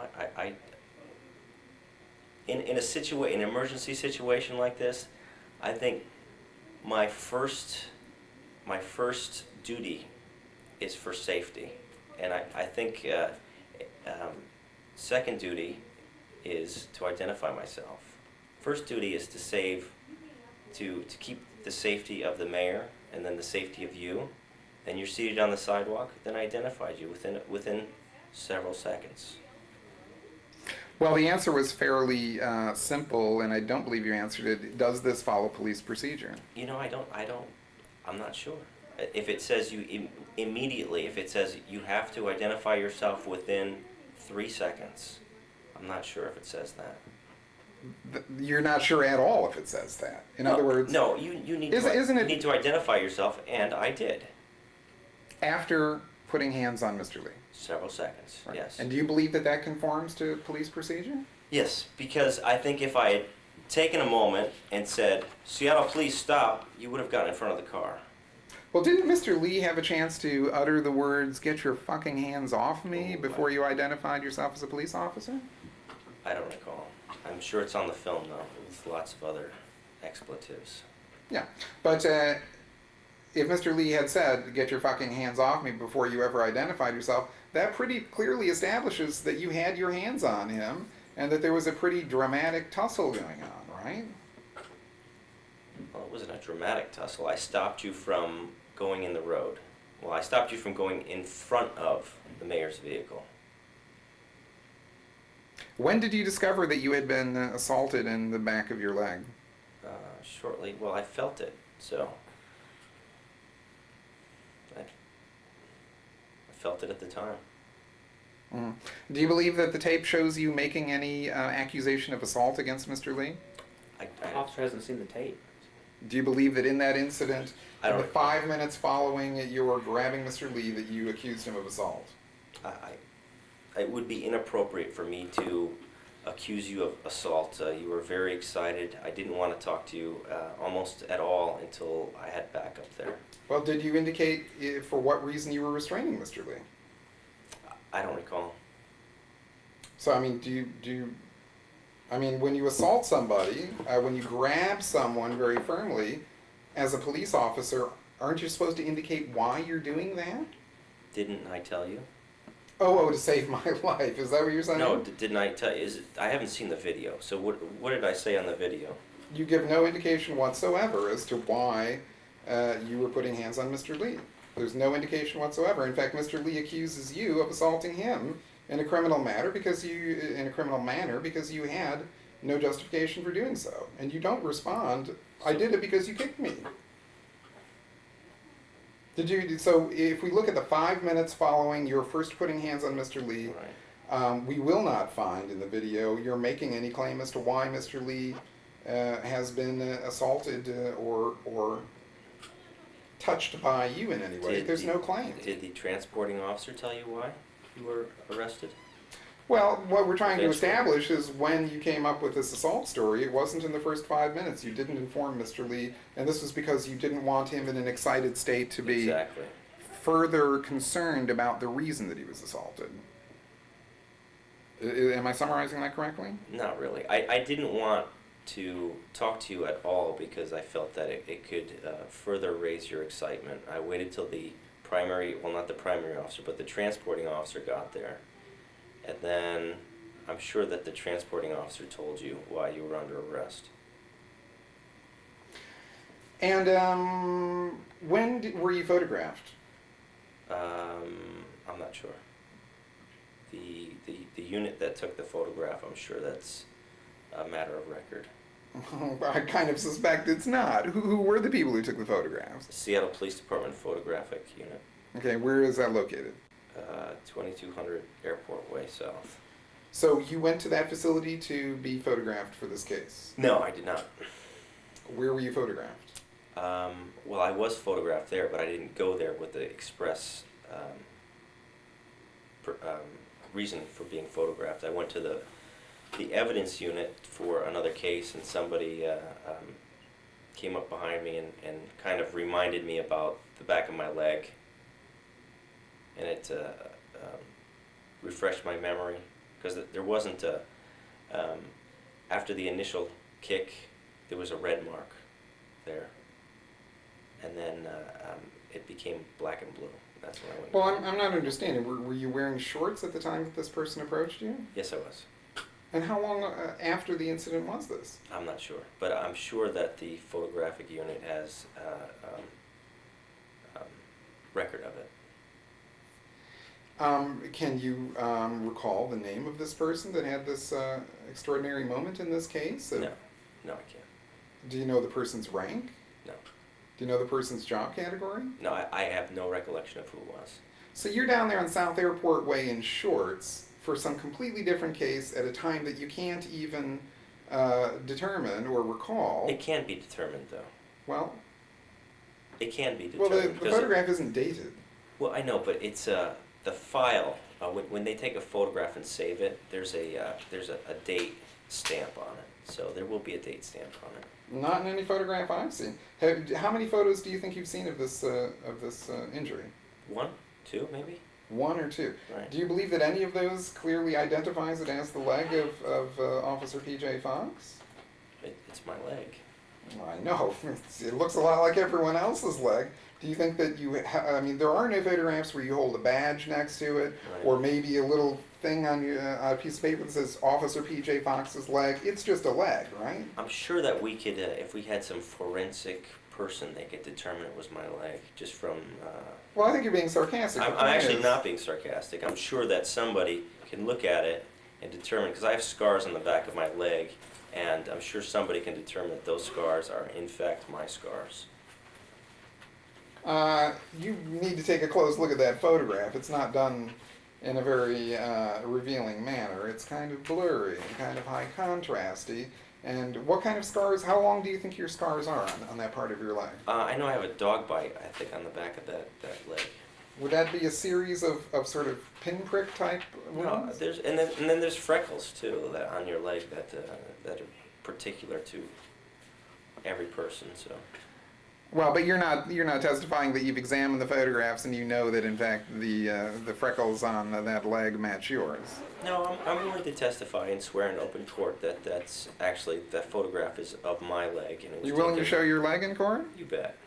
S3: in an emergency situation like this, I think my first duty is for safety, and I think second duty is to identify myself. First duty is to keep the safety of the mayor and then the safety of you, and you're seated on the sidewalk, then I identified you within several seconds.
S2: Well, the answer was fairly simple, and I don't believe you answered it. Does this follow police procedure?
S3: You know, I'm not sure. If it says you immediately, if it says you have to identify yourself within 3 seconds, I'm not sure if it says that.
S2: You're not sure at all if it says that. In other words,
S3: no, you need
S2: isn't
S3: need to identify yourself, and I did.
S2: After putting hands on Mr. Lee.
S3: Several seconds,
S2: Right.
S3: yes.
S2: And do you believe that that conforms to police procedure?
S3: Yes, because I think if I had taken a moment and said, Seattle, please stop, you would have gotten in front of the car.
S2: Well, didn't Mr. Lee have a chance to utter the words, "Get your fucking hands off me," before you identified yourself as a police officer?
S3: I don't recall. I'm sure it's on the film, though, with lots of other expletives.
S2: Yeah, but if Mr. Lee had said, "Get your fucking hands off me," before you ever identified yourself, that pretty clearly establishes that you had your hands on him and that there was a pretty dramatic tussle going on, right?
S3: Well, it wasn't a dramatic tussle. I stopped you from going in the road. Well, I stopped you from going in front of the mayor's vehicle.
S2: When did you discover that you had been assaulted in the back of your leg?
S3: Shortly, well, I felt it, so I felt it at the time.
S2: Mm. Do you believe that the tape shows you making any accusation of assault against Mr. Lee?
S1: The officer hasn't seen the tape.
S2: Do you believe that in that incident,
S3: I
S2: in
S3: don't-
S2: the 5 minutes following your grabbing Mr. Lee, that you accused him of assault?
S3: It would be inappropriate for me to accuse you of assault. You were very excited. I didn't want to talk to you almost at all until I had backup there.
S2: Well, did you indicate for what reason you were restraining Mr. Lee?
S3: I don't recall.
S2: So, I mean, when you assault somebody, when you grab someone very firmly, as a police officer, aren't you supposed to indicate why you're doing that?
S3: Didn't I tell you?
S2: Oh, to save my life. Is that what you're saying?
S3: No, didn't I tell you? I haven't seen the video. So what did I say on the video?
S2: You give no indication whatsoever as to why you were putting hands on Mr. Lee. There's no indication whatsoever. In fact, Mr. Lee accuses you of assaulting him in a criminal manner because you had no justification for doing so. And you don't respond, "I did it because you kicked me." So if we look at the 5 minutes following your first putting hands on Mr. Lee,
S3: Right.
S2: we will not find in the video you're making any claim as to why Mr. Lee has been assaulted or touched by you in any way. There's no claim.
S3: Did the transporting officer tell you why you were arrested?
S2: Well, what we're trying to
S3: That's right.
S2: establish is when you came up with this assault story, it wasn't in the first 5 minutes. You didn't inform Mr. Lee, and this was because you didn't want him in an excited state to be
S3: Exactly.
S2: further concerned about the reason that he was assaulted. Am I summarizing that correctly?
S3: Not really. I didn't want to talk to you at all because I felt that it could further raise your excitement. I waited till the primary, well, not the primary officer, but the transporting officer got there. And then I'm sure that the transporting officer told you why you were under arrest.
S2: And when were you photographed?
S3: I'm not sure. The unit that took the photograph, I'm sure that's a matter of record.
S2: I kind of suspect it's not. Who were the people who took the photographs?
S3: The Seattle Police Department photographic unit,
S2: Okay, where is that located?
S3: 2200 Airport Way South.
S2: So you went to that facility to be photographed for this case.
S3: No, I did not.
S2: Where were you photographed?
S3: Well, I was photographed there, but I didn't go there with the express reason for being photographed. I went to the evidence unit for another case, and somebody came up behind me and kind of reminded me about the back of my leg, and it refreshed my memory, because there wasn't a, after the initial kick, there was a red mark there, and then it became black and blue. That's when I went.
S2: Well, I'm not understanding. Were you wearing shorts at the time that this person approached you?
S3: Yes, I was.
S2: And how long after the incident was this?
S3: I'm not sure, but I'm sure that the photographic unit has record of it.
S2: Can you recall the name of this person that had this extraordinary moment in this case?
S3: No, I can't.
S2: Do you know the person's rank?
S3: No.
S2: Do you know the person's job category?
S3: No, I have no recollection of who it was.
S2: So you're down there on South Airport Way in shorts for some completely different case at a time that you can't even determine or recall.
S3: It can be determined, though.
S2: Well,
S3: It can be
S2: well,
S3: determined.
S2: the
S3: because
S2: photograph isn't dated.
S3: well, I know, but it's the file. When they take a photograph and save it, there's a date stamp on it. So there will be a date stamp on it.
S2: Not in any photograph I've seen. How many photos do you think you've seen of this injury?
S3: 1, 2, maybe.
S2: 1 or 2.
S3: Right.
S2: Do you believe that any of those clearly identifies it as the leg of Officer P.J. Fox?
S3: It's my leg.
S2: Well, I know. It looks a lot like everyone else's leg. Do you think that I mean, there are no photographs where you hold a badge next to it,
S3: Right.
S2: or maybe a little thing on a piece of paper that says Officer P.J. Fox's leg. It's just a leg, right?
S3: I'm sure that we could, if we had some forensic person, they could determine it was my leg just from.
S2: Well, I think you're being sarcastic.
S3: I'm actually not being sarcastic. I'm sure that somebody can look at it and determine, because I have scars on the back of my leg, and I'm sure somebody can determine that those scars are in fact my scars.
S2: You need to take a close look at that photograph. It's not done in a very revealing manner. It's kind of blurry and kind of high contrasty. And what kind of scars, how long do you think your scars are on that part of your leg?
S3: I know I have a dog bite, I think, on the back of that leg.
S2: Would that be a series of sort of pinprick type
S3: No,
S2: wounds?
S3: and then there's freckles too that on your leg that are particular to every person. So.
S2: Well, but you're not testifying that you've examined the photographs and you know that in fact the freckles on that leg match yours.
S3: No, I'm willing to testify and swear in open court that that photograph is of my leg. And it was
S2: You're willing to
S3: taken-
S2: show your leg in court?
S3: You bet.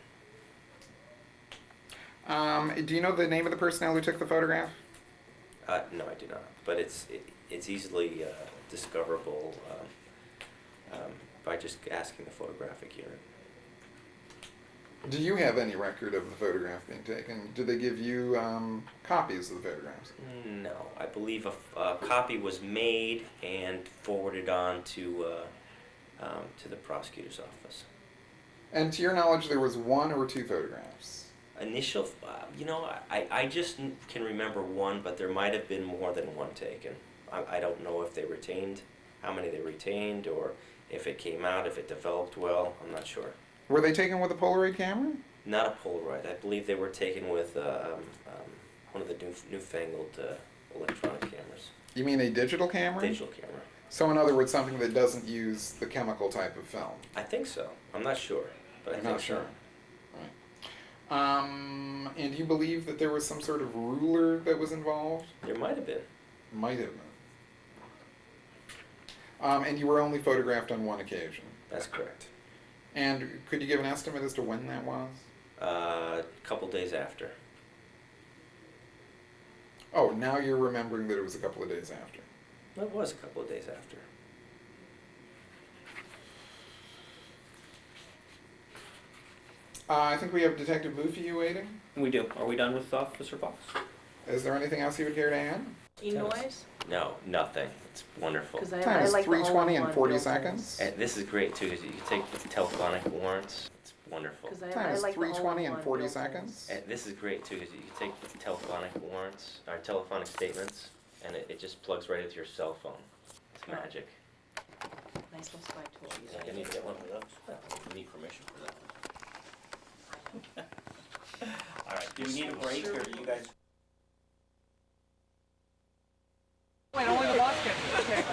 S2: Do you know the name of the personnel who took the photograph?
S3: No, I do not. But it's easily discoverable by just asking the photographic unit.
S2: Do you have any record of the photograph being taken? Did they give you copies of the photographs?
S3: No, I believe a copy was made and forwarded on to the prosecutor's office.
S2: And to your knowledge, there was 1 or 2 photographs?
S3: Initial, I just can remember 1, but there might have been more than 1 taken. I don't know if they retained, how many they retained, or if it came out, if it developed well. I'm not sure.
S2: Were they taken with a Polaroid camera?
S3: Not a Polaroid. I believe they were taken with one of the newfangled electronic cameras.
S2: You mean a digital camera?
S3: Digital camera.
S2: So in other words, something that doesn't use the chemical type of film?
S3: I think so. I'm not sure, but I
S2: I'm
S3: think
S2: not sure.
S3: so.
S2: Right. And do you believe that there was some sort of ruler that was involved?
S3: There might have been.
S2: Might have been. And you were only photographed on 1 occasion?
S3: That's correct.
S2: And could you give an estimate as to when that was?
S3: A couple days after.
S2: Oh, now you're remembering that it was a couple of days after.
S3: It was a couple of days after.
S2: I think we have Detective Luffy waiting.
S1: We do. Are we done with Officer Fox?
S2: Is there anything else you would care to add?
S4: E-noise?
S3: No, nothing. It's wonderful.
S4: Because
S2: Time is
S4: like the
S2: 3:20 and
S4: all-in-one
S2: 40
S4: real
S2: seconds.
S3: And this is great too, because you can take the telephonic warrants. It's wonderful.
S4: things. 'Cause
S2: Time is
S4: like the
S2: 3:20 and
S4: all-in-one
S2: 40
S4: real
S2: seconds.
S3: And this is great too, because you can take the telephonic warrants, or telephonic statements, and it just plugs right into your cell phone. It's
S4: Oh.
S3: magic.
S4: things. Nice little spy tool.
S3: Yeah, you need to get one of those. You need permission for that.
S1: All right. Do we need a break, or do you guys?
S5: Wait, only the boss gets it. Okay.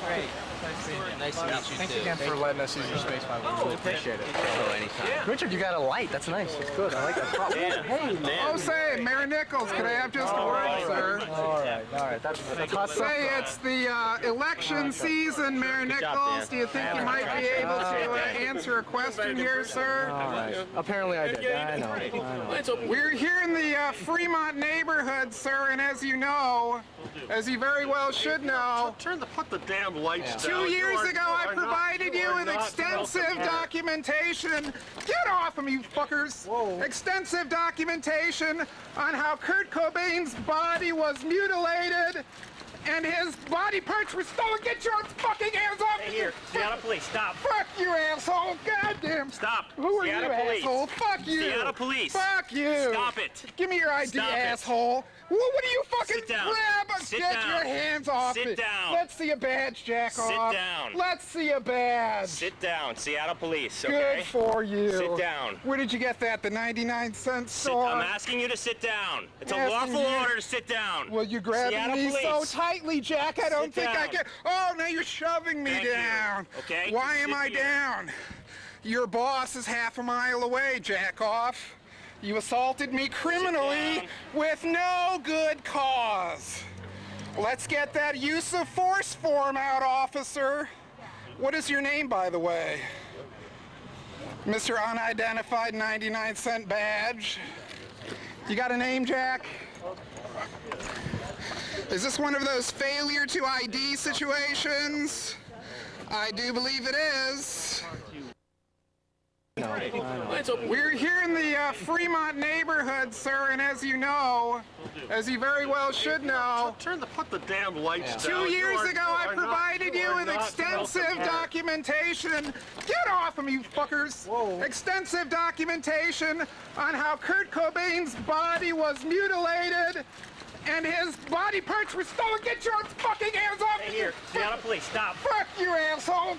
S5: Great. Nice seeing you.
S6: Nice to meet you
S5: Thanks
S6: too.
S5: again for letting us use your space, man. We really appreciate it.
S6: Oh, anytime.
S5: Richard, you got a light. That's nice. It's good. I like that. Hey.
S2: Oh, say, Mary Nichols, could I have just a word, sir?
S5: All right. That's
S2: Say it's the election season, Mayor Nichols. Do you think you might be able to answer a question here, sir?
S6: All right. Apparently I did. I know.
S2: We're here in the Fremont neighborhood, sir, and as you know, as you very well should know,
S7: Put the damn lights down.
S2: 2 years ago I provided you with extensive documentation. Get off of me, you fuckers!
S6: Whoa.
S2: Extensive documentation on how Kurt Cobain's body was mutilated and his body parts were stolen. Get your fucking hands off me!
S5: Here, Seattle Police, stop.
S2: Fuck you, asshole! Goddamn!
S5: Stop.
S2: Who are
S5: Seattle
S2: you,
S5: Police.
S2: asshole? Fuck you!
S5: Seattle Police.
S2: Fuck you!
S5: Stop it.
S2: Give me your ID,
S5: Stop it.
S2: asshole! What are you fucking
S5: Sit down.
S2: grab?
S5: Sit
S2: Get
S5: down.
S2: your hands off
S5: Sit
S2: me!
S5: down.
S2: Let's see a badge, jack
S5: Sit
S2: off.
S5: down.
S2: Let's see a badge.
S5: Sit down, Seattle Police,
S2: Good
S5: okay?
S2: for you.
S5: Sit down.
S2: Where did you get that? The 99-cent store?
S5: I'm asking you to sit down. It's a
S2: Asking
S5: lawful
S2: you-
S5: order to sit down.
S2: Well, you grabbing
S5: Seattle
S2: me so
S5: Police.
S2: tightly, Jack. I don't
S5: Sit
S2: think I
S5: down.
S2: can. Oh, now you're shoving me
S5: Thank you.
S2: down.
S5: Okay,
S2: Why am
S5: sit
S2: I
S5: here.
S2: down? Your boss is half a mile away, jack off. You assaulted me criminally
S5: down.
S2: with no good cause. Let's get that use of force form out, officer. What is your name, by the way? Mr. Unidentified 99-cent badge. You got a name, Jack? Is this one of those failure to ID situations? I do believe it is. We're here in the Fremont neighborhood, sir, and as you know, as you very well should know,
S7: Put the damn lights
S2: 2
S7: down.
S2: years ago I
S7: are not-
S2: provided you
S7: are
S2: with
S7: not
S2: extensive
S7: welcome here.
S2: documentation. Get off of me, you fuckers!
S6: Whoa.
S2: Extensive documentation on how Kurt Cobain's body was mutilated and his body parts were stolen. Get your fucking hands off me!
S5: Here, Seattle Police, stop.
S2: Fuck you, asshole!